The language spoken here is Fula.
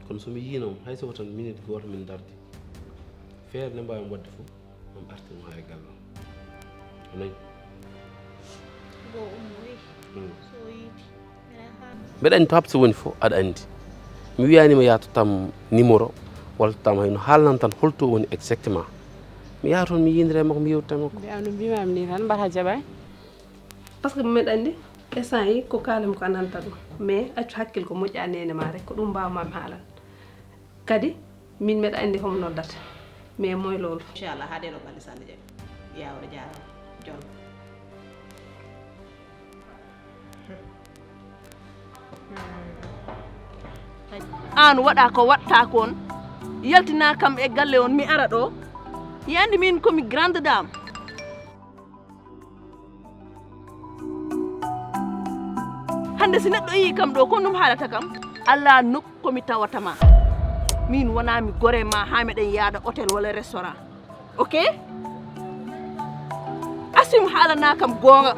kono somi yiinomo hay so tan minute goto min dardi feere nde mbawmi wadde fof on artimo ha e galle o nayi mbeɗa andi to habsi woni fof aɗa andi mi wiyanima ya tottam numéro walla tottam hayno haalnan tan holto woni exactement mi yaha toon mi yindire makko mi yewtita makko no mbimami ni tan mbata jaɓay par ce que mbeɗa andi instant yi ko kalami ko ananta ɗum mais accu hakkille ko moƴƴa nene ma rek ko ɗum mbawmami haalan kadi min mbeɗa andi homo noddata mais moy lolu inchallah haade no balɗe sande je yawre jaara jon an waɗa ko watta kon yaltina kam e galle on mi ara ɗo yandi min komi grande dame hande si neɗɗo yi kam ɗo ko ɗum haalata kam alla nokku komi tawatama min wona mi gore ma ha meɗen yaada hôtel walla restaurant ok asim haalana kam gonga